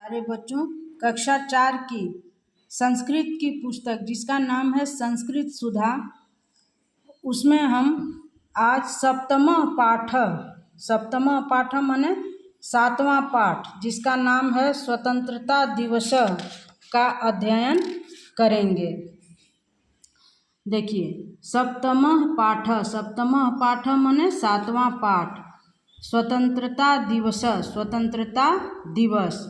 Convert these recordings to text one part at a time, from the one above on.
प्यारे बच्चों, कक्षा 4 की संस्कृत की पुस्तक जिसका नाम है संस्कृत सुधा, उसमें हम आज सप्तमः पाठ माने 7वां पाठ जिसका नाम है स्वतंत्रता दिवस का अध्ययन करेंगे। देखिए, सप्तमः पाठ माने 7वां पाठ, स्वतंत्रता दिवस।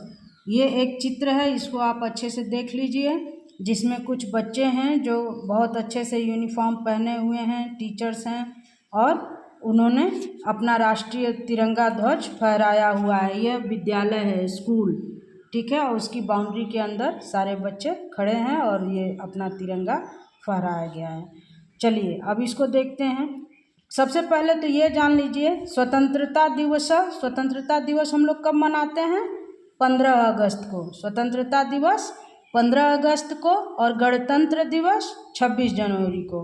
ये एक चित्र है, इसको आप अच्छे से देख लीजिए, जिसमें कुछ बच्चे हैं जो बहुत अच्छे से यूनिफॉर्म पहने हुए हैं, टीचर्स हैं, और उन्होंने अपना राष्ट्रीय तिरंगा ध्वज फहराया हुआ है। यह विद्यालय है, स्कूल, ठीक है, और उसकी बाउंड्री के अंदर सारे बच्चे खड़े हैं और ये अपना तिरंगा फहराया गया है। चलिए अब इसको देखते हैं। सबसे पहले तो ये जान लीजिए, स्वतंत्रता दिवस हम लोग कब मनाते हैं? 15 अगस्त को। स्वतंत्रता दिवस 15 अगस्त को और गणतंत्र दिवस 26 जनवरी को।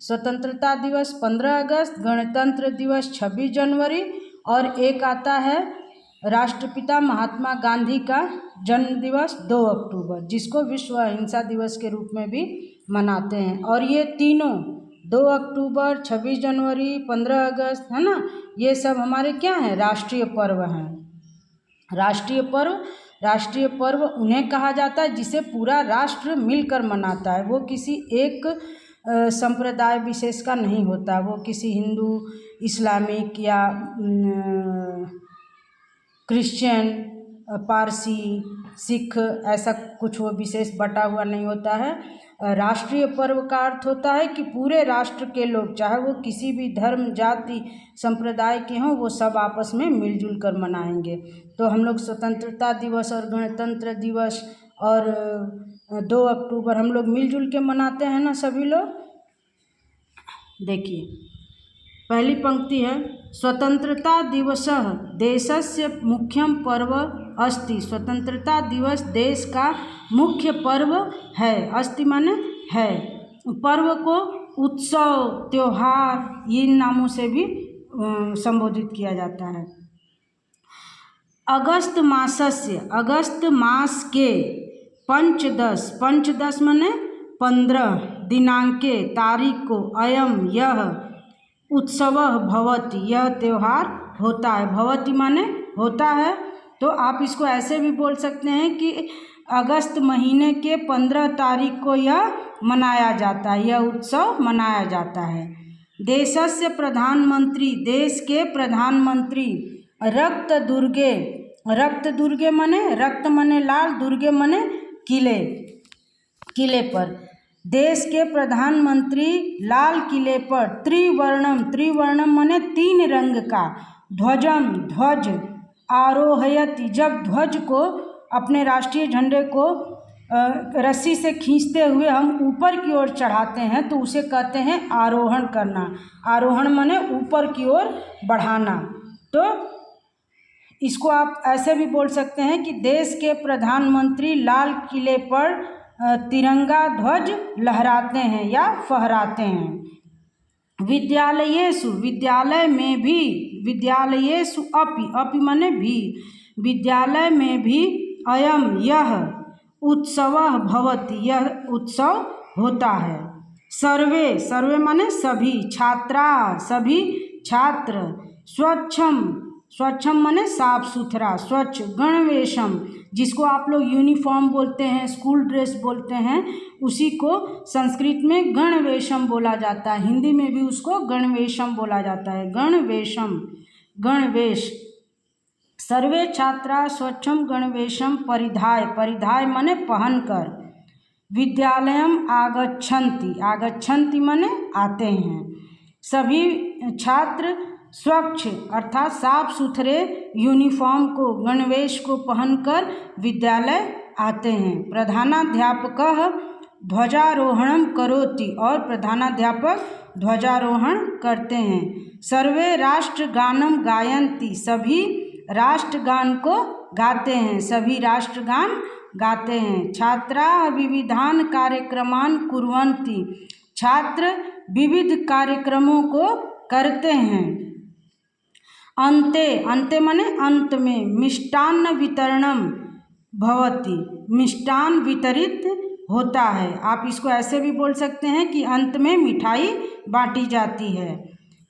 स्वतंत्रता दिवस 15 अगस्त, गणतंत्र दिवस 26 जनवरी, और एक आता है राष्ट्रपिता महात्मा गांधी का जन्म दिवस 2 अक्टूबर, जिसको विश्व अहिंसा दिवस के रूप में भी मनाते हैं। और ये तीनों 2 अक्टूबर, 26 जनवरी, 15 अगस्त, है ना, ये सब हमारे क्या हैं? राष्ट्रीय पर्व हैं। राष्ट्रीय पर्व उन्हें कहा जाता है जिसे पूरा राष्ट्र मिलकर मनाता है। वो किसी एक संप्रदाय विशेष का नहीं होता, वो किसी हिंदू, इस्लामिक या क्रिश्चियन, पारसी, सिख, ऐसा कुछ वो विशेष बटा हुआ नहीं होता है। राष्ट्रीय पर्व का अर्थ होता है कि पूरे राष्ट्र के लोग, चाहे वो किसी भी धर्म, जाति, संप्रदाय के हों, वो सब आपस में मिलजुल कर मनाएंगे। तो हम लोग स्वतंत्रता दिवस और गणतंत्र दिवस और 2 अक्टूबर हम लोग मिलजुल के मनाते हैं ना सभी लोग। देखिए, पहली पंक्ति है, स्वतंत्रता दिवसः देशस्य मुख्यम पर्व अस्ति। स्वतंत्रता दिवस देश का मुख्य पर्व है। अस्ति माने है। पर्व को उत्सव, त्योहार, इन नामों से भी संबोधित किया जाता है। अगस्त मास के पंचदश माने 15 दिनांके तारीख को अयम यह उत्सव भवति, यह त्यौहार होता है। भवति माने होता है, तो आप इसको ऐसे भी बोल सकते हैं कि अगस्त महीने के 15 तारीख को यह मनाया जाता है, यह उत्सव मनाया जाता है। देशस्य प्रधानमंत्री, देश के प्रधानमंत्री, रक्त दुर्गे माने रक्त माने लाल, दुर्गे माने किले पर। देश के प्रधानमंत्री लाल किले पर त्रिवर्णम माने 3 रंग का, ध्वज आरोहयति, जब ध्वज को, अपने राष्ट्रीय झंडे को रस्सी से खींचते हुए हम ऊपर की ओर चढ़ाते हैं तो उसे कहते हैं आरोहण करना। आरोहण माने ऊपर की ओर बढ़ाना। तो इसको आप ऐसे भी बोल सकते हैं कि देश के प्रधानमंत्री लाल किले पर तिरंगा ध्वज लहराते हैं या फहराते हैं। विद्यालयेषु, विद्यालय में भी, विद्यालयेषु अपि माने भी, विद्यालय में भी अयम यह उत्सव भवति, यह उत्सव होता है। सर्वे माने सभी, सभी छात्र, स्वच्छम माने साफ सुथरा, स्वच्छ, गणवेशम, जिसको आप लोग यूनिफॉर्म बोलते हैं, स्कूल ड्रेस बोलते हैं, उसी को संस्कृत में गणवेशम बोला जाता है। हिंदी में भी उसको गणवेशम बोला जाता है। गणवेश। सर्वे छात्रा स्वच्छम गणवेशम परिधाय माने पहनकर, विद्यालयम आगच्छन्ति माने आते हैं। सभी छात्र स्वच्छ अर्थात साफ सुथरे यूनिफॉर्म को, गणवेश को पहनकर विद्यालय आते हैं। प्रधानाध्यापकः ध्वजारोहणम करोति, और प्रधानाध्यापक ध्वजारोहण करते हैं। सर्वे राष्ट्रगानम गायन्ति, सभी राष्ट्रगान को गाते हैं, सभी राष्ट्रगान गाते हैं। छात्रा विविधान कार्यक्रमान कुर्वन्ति, छात्र विविध कार्यक्रमों को करते हैं। अंते माने अंत में, मिष्टान्न वितरणम, भवति, मिष्टान वितरित होता है। आप इसको ऐसे भी बोल सकते हैं कि अंत में मिठाई बांटी जाती है।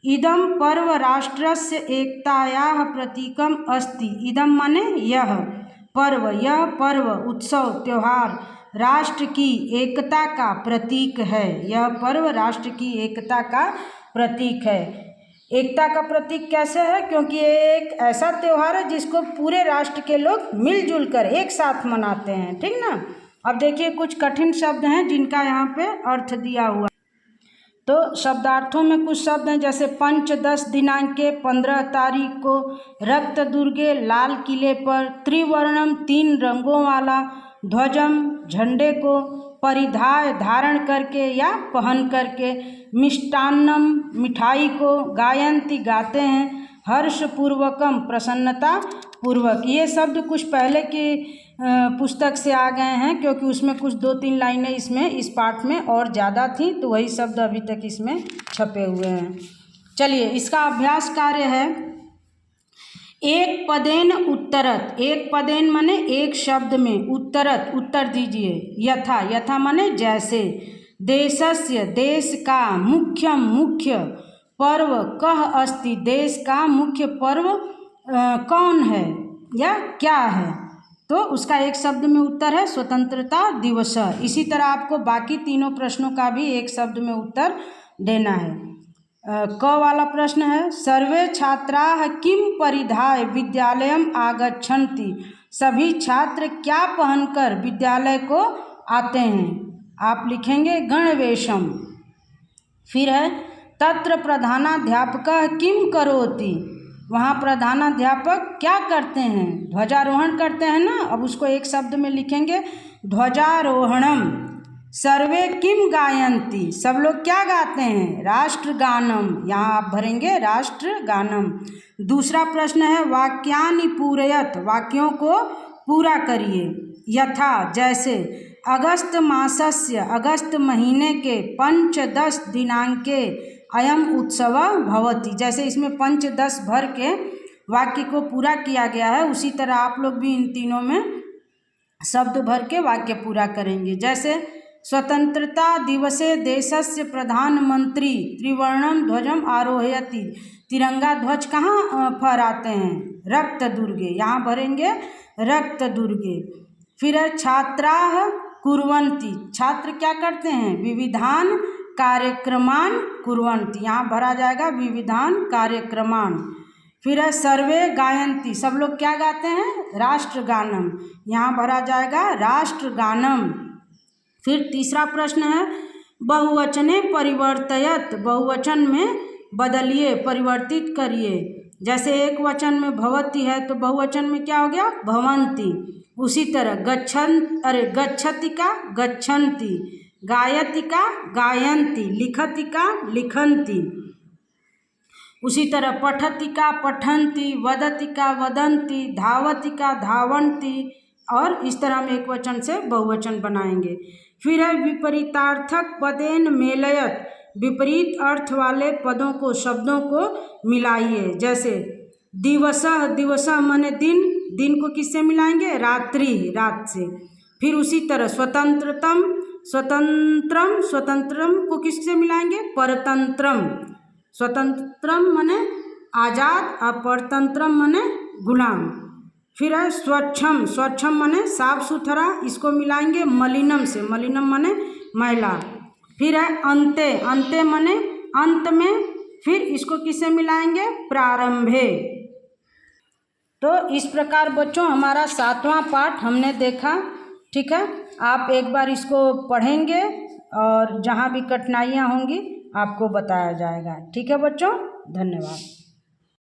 इदम पर्व राष्ट्रस्य एकतायाः प्रतीकम अस्ति। इदम माने यह पर्व उत्सव त्योहार राष्ट्र की एकता का प्रतीक है। यह पर्व राष्ट्र की एकता का प्रतीक है। एकता का प्रतीक कैसे है? क्योंकि ये एक ऐसा त्योहार है जिसको पूरे राष्ट्र के लोग मिलजुल कर एक साथ मनाते हैं, ठीक ना। अब देखिए कुछ कठिन शब्द हैं जिनका यहाँ पे अर्थ दिया हुआ। तो शब्दार्थों में कुछ शब्द हैं जैसे पंचदश दिनांके 15 तारीख को, रक्त दुर्गे लाल किले पर, त्रिवर्णम 3 रंगों वाला, ध्वजम झंडे को, परिधाय धारण करके या पहन करके, मिष्टान्नम मिठाई को, गायंती गाते हैं, हर्षपूर्वकम प्रसन्नता पूर्वक। ये शब्द कुछ पहले की पुस्तक से आ गए हैं क्योंकि उसमें कुछ 2-3 लाइनें इसमें इस पाठ में और ज़्यादा थी, तो वही शब्द अभी तक इसमें छपे हुए हैं। चलिए इसका अभ्यास कार्य है। एक पदेन उत्तरत, एक पदेन माने एक शब्द में, उत्तरत उत्तर दीजिए, यथा यथा माने जैसे, देशस्य देश का, मुख्यम मुख्य, पर्व कह अस्ति देश का मुख्य पर्व कौन है या क्या है, तो उसका एक शब्द में उत्तर है स्वतंत्रता दिवस। इसी तरह आपको बाकी तीनों प्रश्नों का भी एक शब्द में उत्तर देना है। क वाला प्रश्न है, सर्वे छात्राः किं परिधाय विद्यालयम आगच्छन्ति। सभी छात्र क्या पहनकर विद्यालय को आते हैं? आप लिखेंगे गणवेशम। फिर है तत्र प्रधानाध्यापकः किं करोति। वहाँ प्रधानाध्यापक क्या करते हैं? ध्वजारोहण करते हैं ना। अब उसको एक शब्द में लिखेंगे ध्वजारोहणम। सर्वे किम गायन्ति, सब लोग क्या गाते हैं? राष्ट्रगानम। यहाँ आप भरेंगे राष्ट्रगानम। दूसरा प्रश्न है वाक्यानि पूरयत, वाक्यों को पूरा करिए। यथा जैसे, अगस्त मासस्य, अगस्त महीने के, पंचदश दिनांके अयम उत्सव भवति। जैसे इसमें पंचदश भर के वाक्य को पूरा किया गया है, उसी तरह आप लोग भी इन तीनों में शब्द भर के वाक्य पूरा करेंगे। जैसे स्वतंत्रता दिवसे देशस्य प्रधानमंत्री त्रिवर्णम ध्वजम आरोहयति। तिरंगा ध्वज कहाँ फहराते हैं? रक्त दुर्गे। यहाँ भरेंगे रक्त दुर्गे। फिर है छात्राः कुर्वन्ति, छात्र क्या करते हैं? विविधान कार्यक्रमान कुर्वन्ति। यहाँ भरा जाएगा विविधान कार्यक्रमान। फिर है सर्वे गायन्ति, सब लोग क्या गाते हैं? राष्ट्रगानम। यहाँ भरा जाएगा राष्ट्रगानम। फिर तीसरा प्रश्न है बहुवचने परिवर्तयत, बहुवचन में बदलिए, परिवर्तित करिए। जैसे एक वचन में भवति है तो बहुवचन में क्या हो गया? भवन्ति। उसी तरह गच्छति का गच्छन्ति, गायति का गायन्ति, लिखति का लिखन्ति। उसी तरह पठति का पठन्ति, वदति का वदन्ति, धावति का धावन्ति, और इस तरह हम एक वचन से बहुवचन बनाएंगे। फिर है विपरीतार्थक पदेन मेलयत, विपरीत अर्थ वाले पदों को, शब्दों को मिलाइए। जैसे दिवसः, दिवसः माने दिन, दिन को किससे मिलाएंगे? रात्रि, रात से। फिर उसी तरह स्वतंत्रतम, स्वतंत्रम, स्वतंत्रम को किससे मिलाएंगे? परतंत्रम। स्वतंत्रम माने आज़ाद और परतंत्रम माने गुलाम। फिर है स्वच्छम, स्वच्छम माने साफ सुथरा, इसको मिलाएंगे मलिनम से, मलिनम माने मैला। फिर है अंते, अंते माने अंत में, फिर इसको किससे मिलाएंगे? प्रारंभे। तो इस प्रकार बच्चों हमारा 7वां पाठ हमने देखा, ठीक है। आप एक बार इसको पढ़ेंगे और जहाँ भी कठिनाइयाँ होंगी आपको बताया जाएगा, ठीक है बच्चों। धन्यवाद।